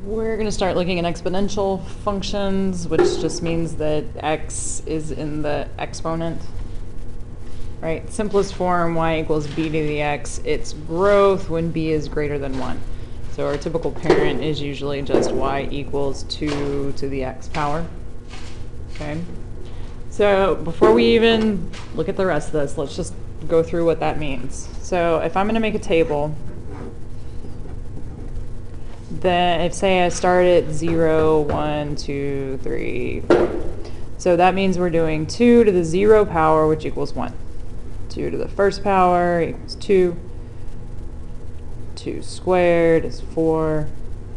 We're going to start looking at exponential functions, which just means that x is in the exponent. Right? Simplest form, y equals b to the x. It's growth when b is greater than 1. So our typical parent is usually just y equals 2 to the x power. Okay? So before we even look at the rest of this, let's just go through what that means. So if I'm going to make a table, then if say I start at 0, 1, 2, 3, 4. So that means we're doing 2 to the 0 power, which equals 1. 2 to the first power equals 2. 2 squared is 4.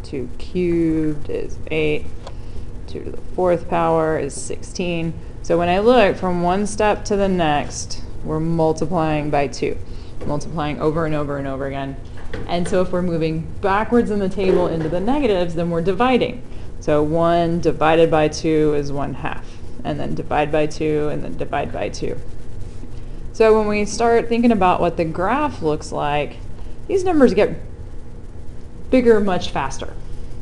2 cubed is 8. 2 to the fourth power is 16. So when I look from one step to the next, we're multiplying by 2. Multiplying over and over and over again. And so if we're moving backwards in the table into the negatives, then we're dividing. So 1 divided by 2 is 1/2. And then divide by 2, and then divide by 2. So when we start thinking about what the graph looks like, these numbers get bigger much faster,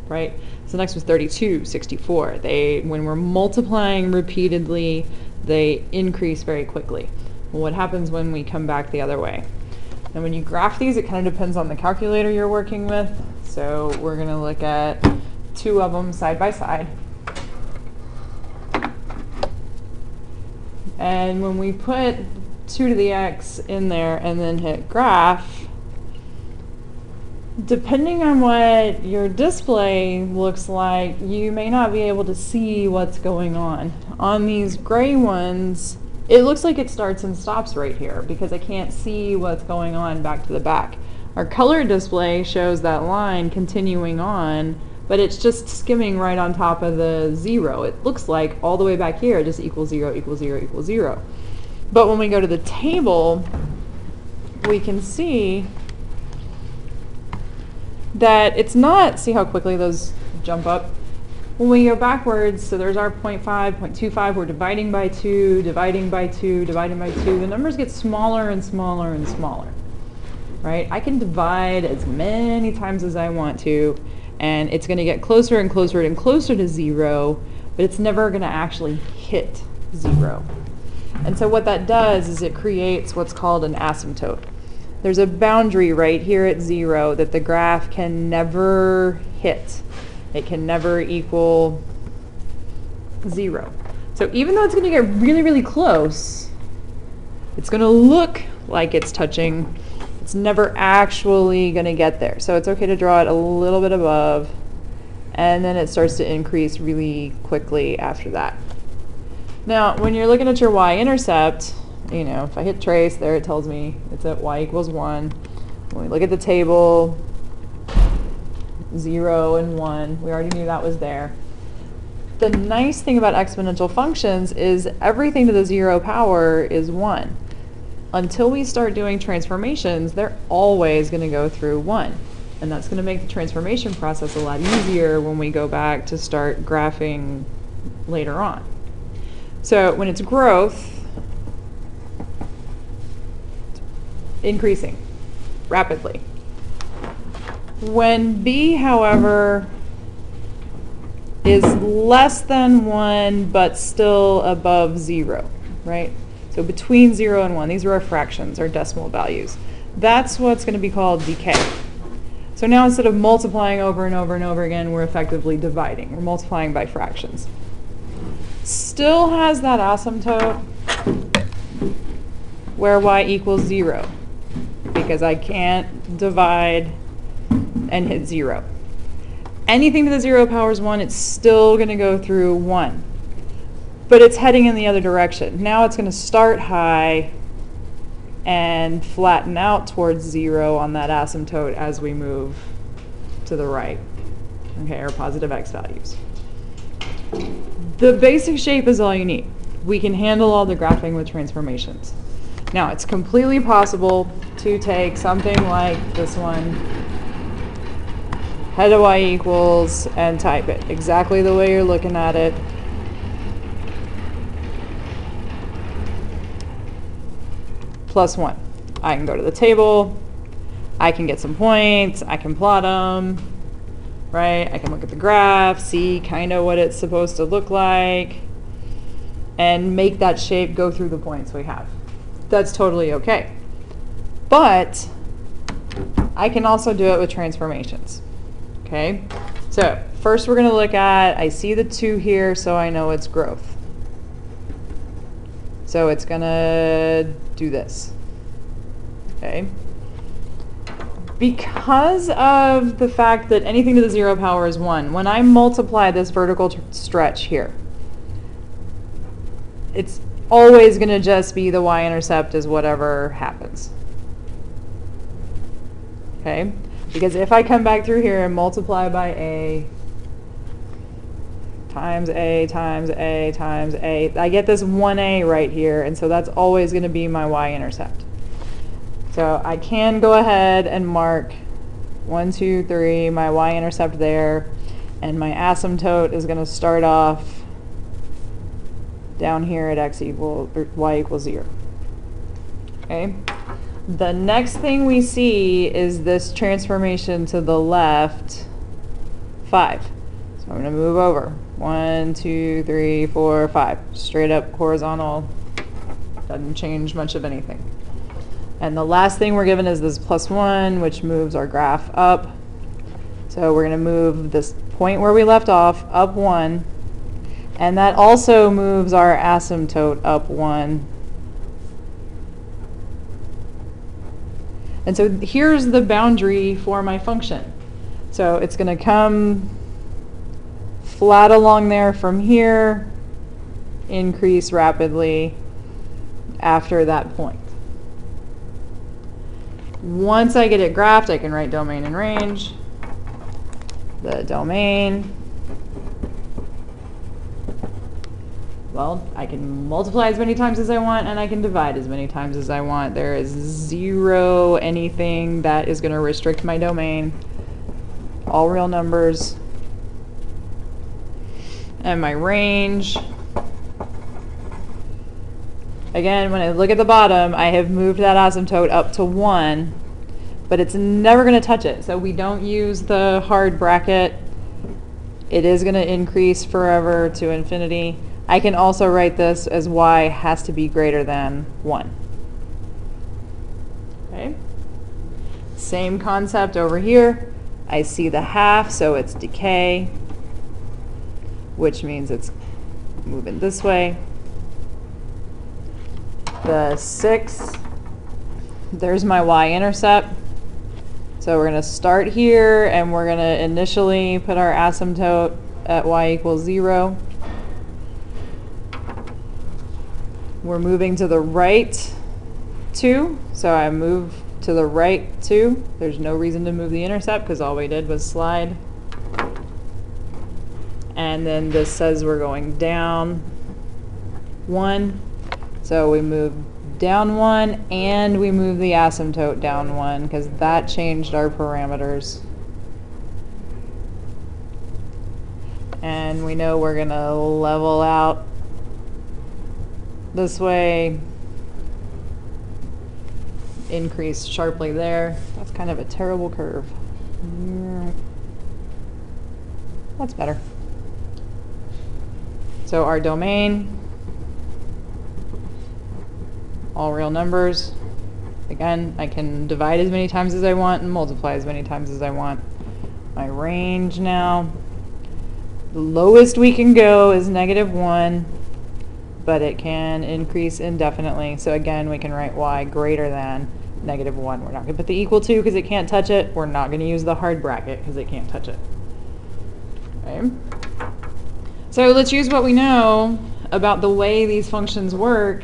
right? So next was 32, 64. When we're multiplying repeatedly, they increase very quickly. Well, what happens when we come back the other way? And when you graph these, it kind of depends on the calculator you're working with. So we're going to look at 2 of them side by side. And when we put 2 to the x in there and then hit graph, depending on what your display looks like, you may not be able to see what's going on. On these gray ones, it looks like it starts and stops right here because I can't see what's going on back to the back. Our color display shows that line continuing on, but it's just skimming right on top of the 0. It looks like all the way back here, it just equals 0, equals 0, equals 0. But when we go to the table, we can see that it's not, see how quickly those jump up? When we go backwards, so there's our 0.5, 0.25, we're dividing by 2, dividing by 2, dividing by 2. The numbers get smaller and smaller and smaller, right? I can divide as many times as I want to, and it's going to get closer and closer and closer to 0, but it's never going to actually hit 0. And so what that does is it creates what's called an asymptote. There's a boundary right here at 0 that the graph can never hit. It can never equal 0. So even though it's going to get really, really close, it's going to look like it's touching. It's never actually going to get there. So it's okay to draw it a little bit above, and then it starts to increase really quickly after that. Now, when you're looking at your y-intercept, you know, if I hit trace, there it tells me it's at y equals 1. When we look at the table, 0 and 1, we already knew that was there. The nice thing about exponential functions is everything to the 0 power is 1. Until we start doing transformations, they're always going to go through 1. And that's going to make the transformation process a lot easier when we go back to start graphing later on. So when it's growth, increasing rapidly. When b, however, is less than 1 but still above 0, right? So between 0 and 1, these are our fractions, our decimal values. That's what's going to be called decay. So now instead of multiplying over and over and over again, we're effectively dividing. We're multiplying by fractions. Still has that asymptote where y equals 0 because I can't divide and hit 0. Anything to the 0 power is 1, it's still going to go through 1. But it's heading in the other direction. Now it's going to start high and flatten out towards 0 on that asymptote as we move to the right. Okay, our positive x values. The basic shape is all you need. We can handle all the graphing with transformations. Now, it's completely possible to take something like this one, head of y equals, and type it exactly the way you're looking at it. Plus 1. I can go to the table, I can get some points, I can plot them, right? I can look at the graph, see kind of what it's supposed to look like, and make that shape go through the points we have. That's totally okay. But I can also do it with transformations, okay? So first we're going to look at, I see the 2 here, so I know it's growth. So it's going to do this, okay? Because of the fact that anything to the 0 power is 1, when I multiply this vertical stretch here, it's always going to just be the y-intercept is whatever happens. Okay? Because if I come back through here and multiply by a times a times a times a, I get this 1a right here, and so that's always going to be my y-intercept. So I can go ahead and mark 1, 2, 3, my y-intercept there, and my asymptote is going to start off down here at y equals 0. Okay? The next thing we see is this transformation to the left, 5. So I'm going to move over. 1, 2, 3, 4, 5. Straight up horizontal. Doesn't change much of anything. And the last thing we're given is this +1, which moves our graph up. So we're going to move this point where we left off up 1. And that also moves our asymptote up 1. And so here's the boundary for my function. So it's going to come flat along there from here, increase rapidly after that point. Once I get it graphed, I can write domain and range. The domain, well, I can multiply as many times as I want, and I can divide as many times as I want. There is 0 anything that is going to restrict my domain. All real numbers. And my range, again, when I look at the bottom, I have moved that asymptote up to 1, but it's never going to touch it. So we don't use the hard bracket. It is going to increase forever to infinity. I can also write this as y has to be greater than 1. Okay. Same concept over here. I see the half, so it's decay, which means it's moving this way. The 6, there's my y-intercept. So we're going to start here, and we're going to initially put our asymptote at y equals 0. We're moving to the right 2, so I move to the right 2. There's no reason to move the intercept because all we did was slide. And then this says we're going down 1. So we move down 1 and we move the asymptote down 1 because that changed our parameters. And we know we're going to level out this way, increase sharply there. That's kind of a terrible curve. That's better. So our domain, all real numbers. Again, I can divide as many times as I want and multiply as many times as I want. My range now, the lowest we can go is -1, but it can increase indefinitely. So again, we can write y greater than -1. We're not going to put the equal to because it can't touch it. We're not going to use the hard bracket because it can't touch it. Okay. So let's use what we know about the way these functions work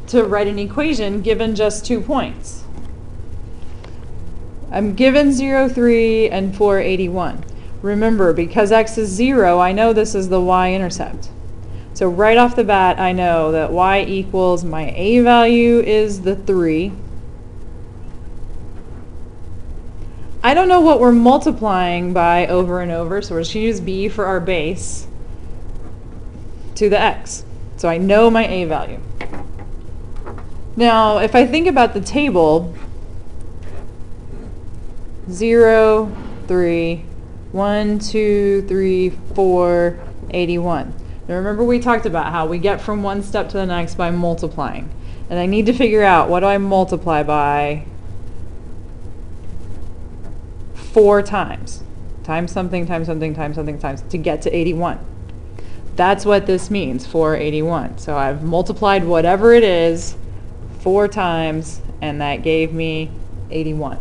to write an equation given just 2 points. I'm given 0, 3, and 4, 81. Remember, because x is 0, I know this is the y-intercept. So right off the bat, I know that y equals my a value is the 3. I don't know what we're multiplying by over and over, so we're just going to use b for our base to the x. So I know my a value. Now, if I think about the table, 0, 3, 1, 2, 3, 4, 81. Now remember we talked about how we get from one step to the next by multiplying. And I need to figure out what do I multiply by 4 times. Times something, times something, times something, times to get to 81. That's what this means, 481. So I've multiplied whatever it is 4 times, and that gave me 81.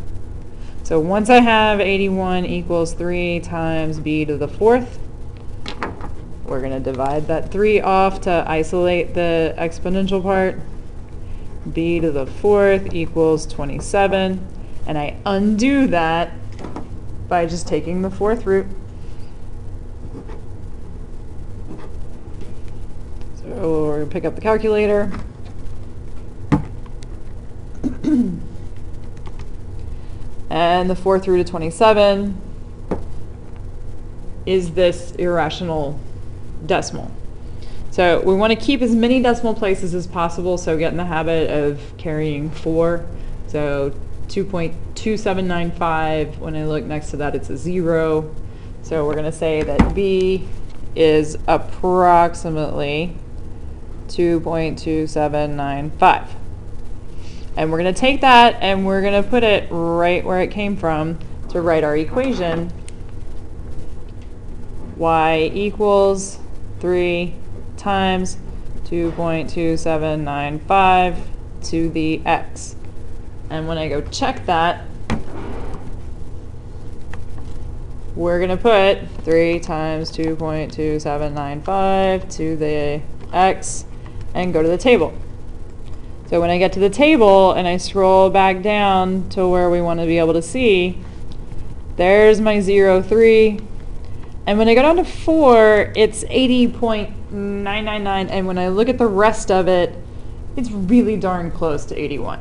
So once I have 81 equals 3 times b to the 4th, we're going to divide that 3 off to isolate the exponential part. B to the 4th equals 27. And I undo that by just taking the 4th root. So we're going to pick up the calculator. And the 4th root of 27 is this irrational decimal. So we want to keep as many decimal places as possible, so get in the habit of carrying 4. So 2.2795, when I look next to that, it's a 0. So we're going to say that b is approximately 2.2795. And we're going to take that and we're going to put it right where it came from to write our equation. Y equals 3 times 2.2795 to the x. And when I go check that, we're going to put 3 times 2.2795 to the x and go to the table. So when I get to the table and I scroll back down to where we want to be able to see, there's my 0, 3. And when I go down to 4, it's 80.999. And when I look at the rest of it, it's really darn close to 81.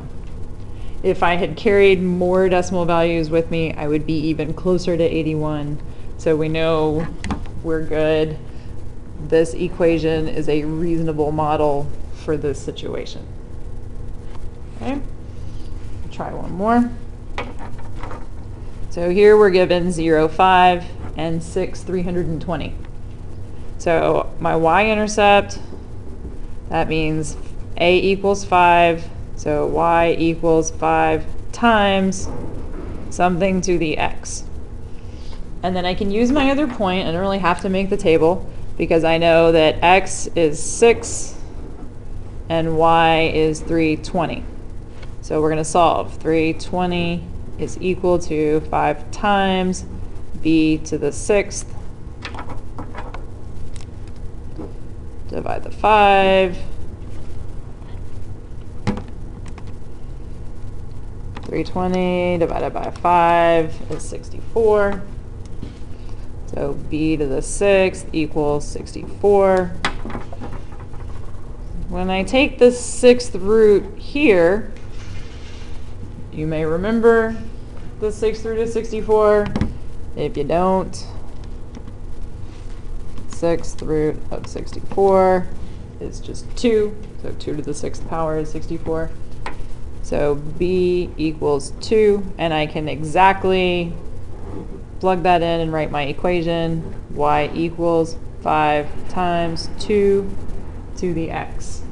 If I had carried more decimal values with me, I would be even closer to 81. So we know we're good. This equation is a reasonable model for this situation. Okay, try one more. So here we're given 0, 5, and 6, 320. So my y-intercept, that means a equals 5, so y equals 5 times something to the x. And then I can use my other point. I don't really have to make the table because I know that x is 6 and y is 320. So we're going to solve. 320 is equal to 5 times b to the 6th. Divide the 5. 320 divided by 5 is 64. So b to the 6th equals 64. When I take the 6th root here, you may remember the 6th root of 64. If you don't, 6th root of 64 is just 2. So 2 to the 6th power is 64. So b equals 2. And I can exactly plug that in and write my equation. Y equals 5 times 2 to the x.